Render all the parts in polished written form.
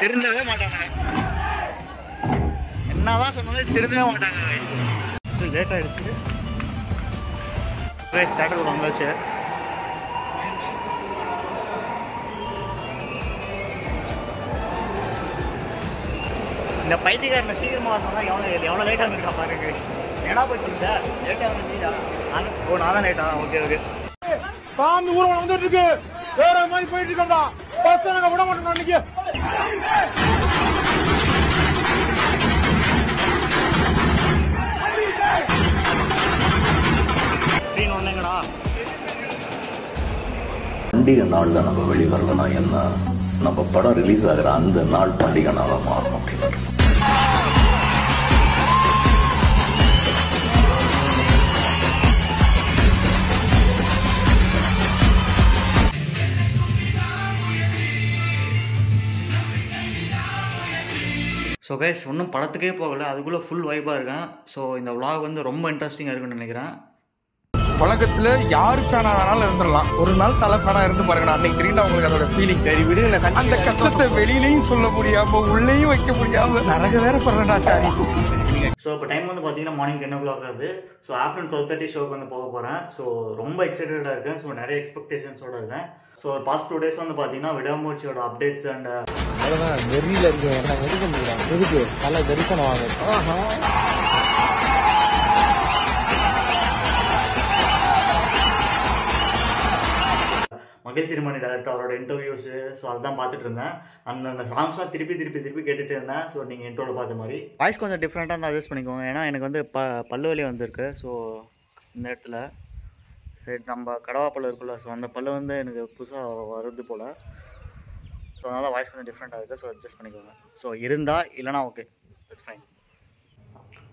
திருந்தவே மாட்டாங்க. என்னதான் சொன்னாலும் திருந்தவே மாட்டாங்க. லேட் ஆகிடுச்சு. தேட்டர் வந்தாச்சு. இந்த பைத்தியக்காரனை சீக்கிரமாக வரணும்னா எவ்வளோ லேட்டாக வந்துருக்கா பாருங்க. ஏன்னா போய் சொல்லுங்க லேட்டாக வந்துட்டீங்களா? ஓ நான் தான் லேட்டா? Okay okay. சாமி ஊர்வலம் வந்துட்டு இருக்கு. வேற மாதிரி போயிட்டு இருக்கா. பஸ் நாங்க விட மாட்டோம் அன்னைக்கு. ஸ்க்ரீன் ஒண்ணுங்கடா. பண்டிகை நாள் தான் நம்ம வெளிவரலன்னா என்ன, நம்ம படம் ரிலீஸ் ஆகிற அந்த நாள் பண்டிகை நாளாக மாறணும் அப்படின்னு. ஸோ கைஸ் ஒன்றும் படத்துக்கே போகலை, அதுக்குள்ளே ஃபுல் வைப்பாக இருக்கேன். ஸோ இந்த விளாக் வந்து ரொம்ப இன்ட்ரெஸ்டிங்காக இருக்குன்னு நினைக்கிறேன். உலகத்துல யாரு ஃபேனா வேணாலும் இருந்துடலாம், ஒரு நாள் தலை ஃபேனா இருந்து பாருங்கடா. அன்னைக்கு தெரியுதா உங்களுக்கு அதோட ஃபீலிங். சரி விடுதலை, அந்த கஷ்டத்தை வெளியிலையும் சொல்ல முடியாம உள்ளேயும் வைக்க முடியாம நரக வேற பண்றா சாரி. ஸோ இப்போ டைம் வந்து பார்த்தீங்கன்னா மார்னிங் 10 o'clock ஆகுது. ஸோ ஆஃப்டர்நூன் 12:30 ஷோக்கு வந்து போக போகிறேன். ஸோ ரொம்ப எக்ஸைட்டடாக இருக்கேன். ஸோ நிறைய எக்ஸ்பெக்டேஷன்ஸோடு இருக்கேன். ஸோ பாஸ்ட் 2 days வந்து பார்த்தீங்கன்னா விடாமுயற்சியோட அப்டேட்ஸ் அண்ட் அதான் வெறியில இருக்கு. நான் எதுக்கு முடியலாம் எதுக்கு நல்ல தரிசனம் வாங்க. மகிழ் திருமணி டேரக்டர் அவரோட இன்டர்வியூஸு. ஸோ அதுதான் பார்த்துட்டு இருந்தேன். அந்த சாங்ஸ்லாம் திருப்பி கேட்டுட்டு இருந்தேன். ஸோ நீங்கள் இன்ட்ரோவில் பார்த்த மாதிரி வாய்ஸ் கொஞ்சம் டிஃப்ரெண்ட்டாக தான் அட்ஜஸ்ட் பண்ணிக்கோங்க. ஏன்னா எனக்கு வந்து பல்லு வலி வந்திருக்கு. ஸோ இந்த இடத்துல சரி நம்ம கடவா பல்லு இருக்குல்ல, ஸோ அந்த பல்லு வந்து எனக்கு புதுசாக வருது போல். ஸோ அதனால் வாய்ஸ் கொஞ்சம் டிஃப்ரெண்ட்டாக இருக்குது. ஸோ அட்ஜஸ்ட் பண்ணிக்கோங்க. ஸோ இருந்தால் இல்லைனா okay, it's fine.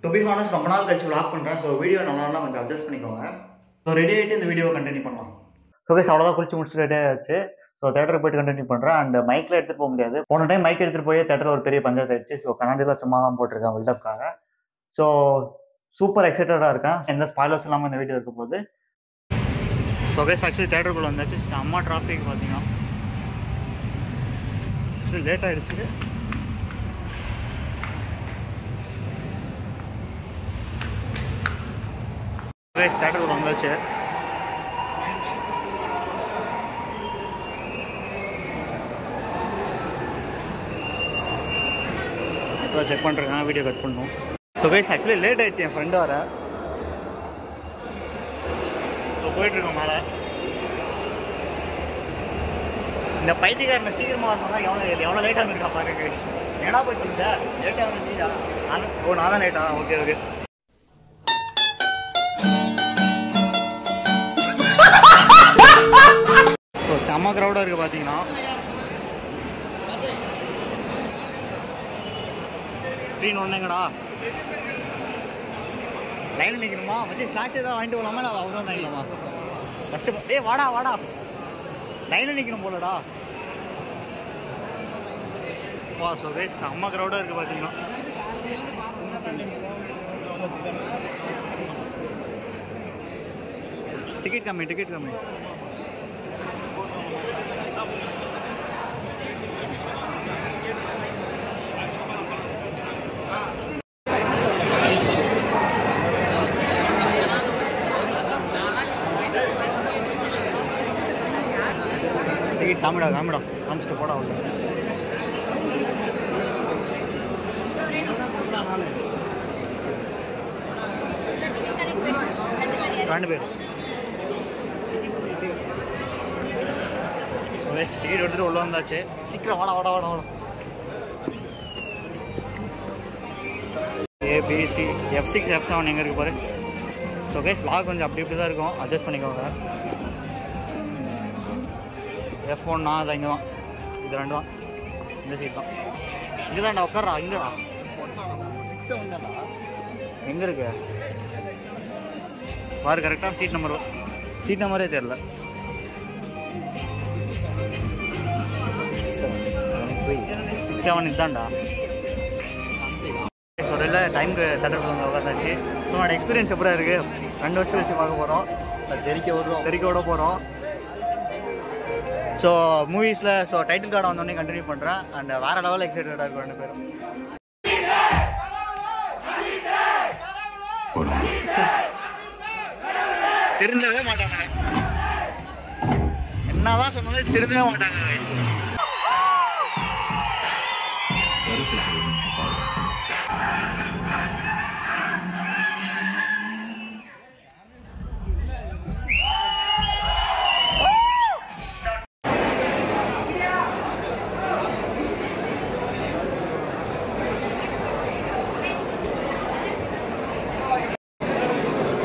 To be honest ரொம்ப நாள் கழிச்சு விளாக் பண்ணுறேன். ஸோ வீடியோ நல்லா கொஞ்சம் அட்ஜஸ்ட் பண்ணிக்கோங்க. ஸோ ரெடி ஆகிட்டு இந்த வீடியோவை கண்டினியூ பண்ணலாம். ஸோ கைஸ் அவ்வளோதான், குளிச்சு முடிச்சு ரெடி ஆகிடுச்சு. ஸோ தேட்டருக்கு போய்ட்டு கண்டினியூ பண்ணுறேன். அண்ட் மைக்கில் எடுத்துகிட்டு போக முடியாது. போன டைம் மைக் எடுத்துகிட்டு போய் தேட்டரில் ஒரு பெரிய பஞ்சாயத்து ஆயிடுச்சு. ஸோ கண்ணாடிலாம் சும்மா தான் போட்டிருக்கேன் பில்டப்காக. ஸோ சூப்பர் எக்ஸைட்டடாக இருக்கேன். எந்த ஸ்பாய்லர்ஸ் இல்லாமல் இந்த வீடியோ இருக்க போகுது. ஸோ கைஸ் ஆக்சுவலி தேட்டருக்குள்ளே வந்தாச்சு. செம்ம டிராஃபிக் பார்த்தீங்கன்னா. ஆக்சுவலி லேட் ஆகிடுச்சு. கைஸ் தேட்டருக்குள்ளே வந்தாச்சு. செக் பண்ணுறேன், வீடியோ கட் பண்ணணும். ஸோ கைஸ் ஆக்சுவலி லேட் ஆகிடுச்சு. என் ஃப்ரெண்டு வர ஸோ போயிட்டுருக்கோம் மேலே. இந்த பைத்தியக்காரனை சீக்கிரமாக வரணும்னா எவ்வளோ லேட்டாக வந்துருக்கா பாருங்க கைஸ். ஏன்னா போய் சொல்லுங்க லேட்டாக வந்துட்டீங்களா? ஓ நான் தான் லேட்டா? Okay okay. ஸோ செம்ம க்ரௌடாக இருக்குது பார்த்தீங்கன்னா. ஸ்க்ரீன் ஒன்றுங்கடா. லைனில் நிற்கணுமா? வச்சு ஸ்நாக்ஸ் ஏதாவது வாங்கிட்டு போகலாமா? இல்லை அவரும் தான் இல்லைம்மா ஃபஸ்ட்டு. வாடா லைனில் நிற்கணும் போலடா. வா. ஸோ கைஸ் செம்ம க்ரௌடாக இருக்குது பார்த்தீங்கன்னா. டிக்கெட் கம்மி. காமிடா காமிச்சிட்டு போடா உள்ள. ரெண்டு பேர் டிக்கெட் எடுத்துட்டு உள்ள வந்தாச்சு. சீக்கிரம் வாடா. ஏபிசி F6 F7 எங்கே இருக்கு பாரு. ஸோ கைஸ் vlog கொஞ்சம் அப்படி தான் இருக்கும், அட்ஜஸ்ட் பண்ணிக்கோங்க. F1 அது இங்கே தான், இது 2 தான், இந்த சீட் தான். இங்கே தான்டா உட்காரா. இங்கேடா 6 7 தான்டா. எங்கே இருக்கு பாரு கரெக்டாக. சீட் நம்பரே தெரில. 6 7 இதுதான்டா. சொல்ல டைமுக்கு தேட்டருக்கு வந்து உட்காந்தாச்சு. ஸோ என்னோட எக்ஸ்பீரியன்ஸ் எப்படியா இருக்குது? 2 வருஷம் கழிச்சு பார்க்க போகிறோம். தெரிக்க விட போகிறோம். ஸோ மூவிஸில் ஸோ டைட்டில் கார்டை வந்தோடனே கண்டினியூ பண்ணுறேன் அண்ட் வேறு லெவலில் எக்ஸைட்டடாக இருக்கும் 2 பேரும். திருந்தவே மாட்டாங்க, என்னதான் சொன்னாலும் திருந்தவே மாட்டாங்க.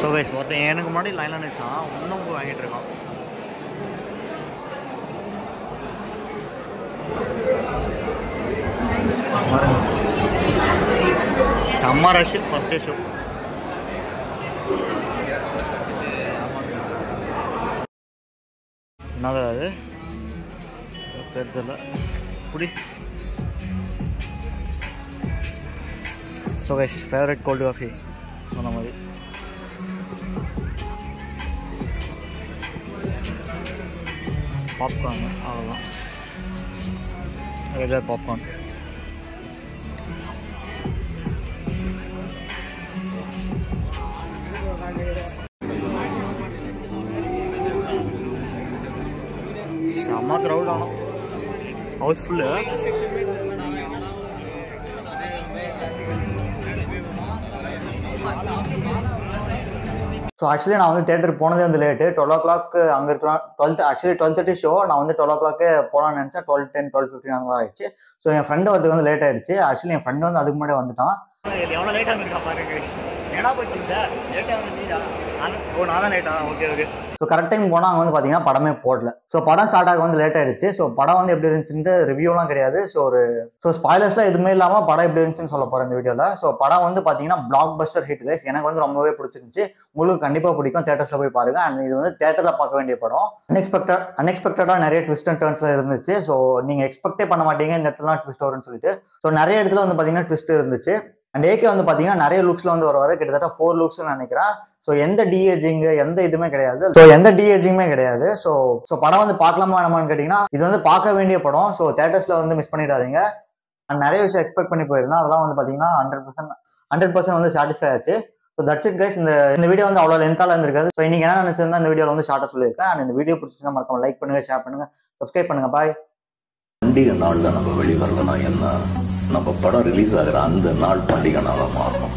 ஸோ கைஸ் ஒருத்தன் எனக்கு முன்னாடி லைனில் நினச்சான், இன்னும் வாங்கிட்டு இருக்கான். செம்ம ரஷ் ஃபர்ஸ்ட் டே ஷோ. என்னதான் அது பேர் தெரியல புடி. So guys favourite cold coffee அந்த மாதிரி பாப்கார்ன், அவ்வளோதான் ரெகுலர் பாப்கார்ன். செம்ம க்ரௌட் ஆனோம், ஹவுஸ்ஃபுல்லு. ஸோ ஆக்சுவலி நான் வந்து தேட்டருக்கு போனதே வந்து லேட்டு, 12 o'clock அங்கே இருக்கலாம். 12:30 ஷோ. நான் வந்து 12 o'clock போகலான்னு நினச்சேன். 12:10 12:15 அந்த மாதிரி ஆயிடுச்சு. ஸோ என் ஃப்ரெண்டு வரதுக்கு வந்து லேட் ஆயிடுச்சு. ஆக்சுவலி என் ஃப்ரெண்டு வந்து அதுக்கு முன்னாடி வந்துட்டான். எவ்வளோ லேட்டாக வந்துருக்கா பாருங்க. ஏன்னா போய் சொல்லுங்க லேட்டாக வந்து நீடா. நான் தான் லேட்டா? Okay okay. So correct time போனால் அங்கே வந்து பார்த்தீங்கன்னா படமே போடல. ஸோ படம் ஸ்டார்ட் ஆக வந்து லேட் ஆயிடுச்சு. ஸோ படம் வந்து எப்படி இருந்துச்சுன்னு ரிவ்யூலாம் கிடையாது. ஸோ ஸ்பாய்லர்ஸ்லாம் எதுவுமே இல்லாமல் படம் எப்படி இருந்துச்சுன்னு சொல்ல போகிறேன் இந்த வீடியோவில். ஸோ படம் வந்து பார்த்தீங்கன்னா பிளாக் பஸ்டர் ஹிட் கைஸ். எனக்கு வந்து ரொம்பவே பிடிச்சிருந்துச்சு. உங்களுக்கு கண்டிப்பாக பிடிக்கும். தேட்டர்ஸில் போய் பாருங்க. அண்ட் இது வந்து தேட்டரில் பார்க்க வேண்டிய படம். அன்எக்ஸ்பெக்டடாக நிறைய ட்விஸ்ட் அண்ட் டர்ன்ஸ்லாம் இருந்துச்சு. ஸோ நீங்கள் எக்ஸ்பெக்டே பண்ண மாட்டீங்க இந்த இடத்துலாம் ட்விஸ்ட் வரும்னு சொல்லிட்டு. ஸோ நிறைய இடத்துல வந்து பார்த்தீங்கன்னா ட்விஸ்ட் இருந்துச்சு. அண்ட் ஏகே வந்து பார்த்தீங்கன்னா நிறைய லுக்ஸில் வந்து வருவார். கிட்டத்தட்ட 4 லுக்ஸ்னு நினைக்கிறேன். ஸோ எந்த டிஏஜிங்கு எந்த இதுவுமே கிடையாது. ஸோ படம் வந்து பார்க்கலாமா வேணாமான்னு கேட்டிங்கன்னா இது வந்து பார்க்க வேண்டிய படம். ஸோ தேட்டர்ஸில் வந்து மிஸ் பண்ணிடாதீங்க. அண்ட் நிறைய விஷயம் எக்ஸ்பெக்ட் பண்ணி போயிருந்தேன். அதெல்லாம் வந்து பார்த்தீங்கன்னா 100% வந்து சாட்டிஸ்ஃபை ஆச்சு. So that's it guys. இந்த வீடியோ வந்து அவ்வளோ லென்த்தால இருந்திருக்காது. ஸோ இன்னைக்கு என்ன நினைச்சிருந்தா இந்த வீடியோவில் வந்து ஷார்ட்டாக சொல்லியிருக்கேன். அண்ட் இந்த வீடியோ பிடிச்சிருந்தா மறக்காம லைக் பண்ணுங்க, ஷேர் பண்ணுங்க, சப்ஸ்கிரைப் பண்ணுங்க. பாய். பண்டிகை நாள்ல நம்ம வெளிவரலன்னா என்ன, நம்ம படம் ரிலீஸ் ஆகிற அந்த நாள் பண்டிகை நாளாக மாறணும்.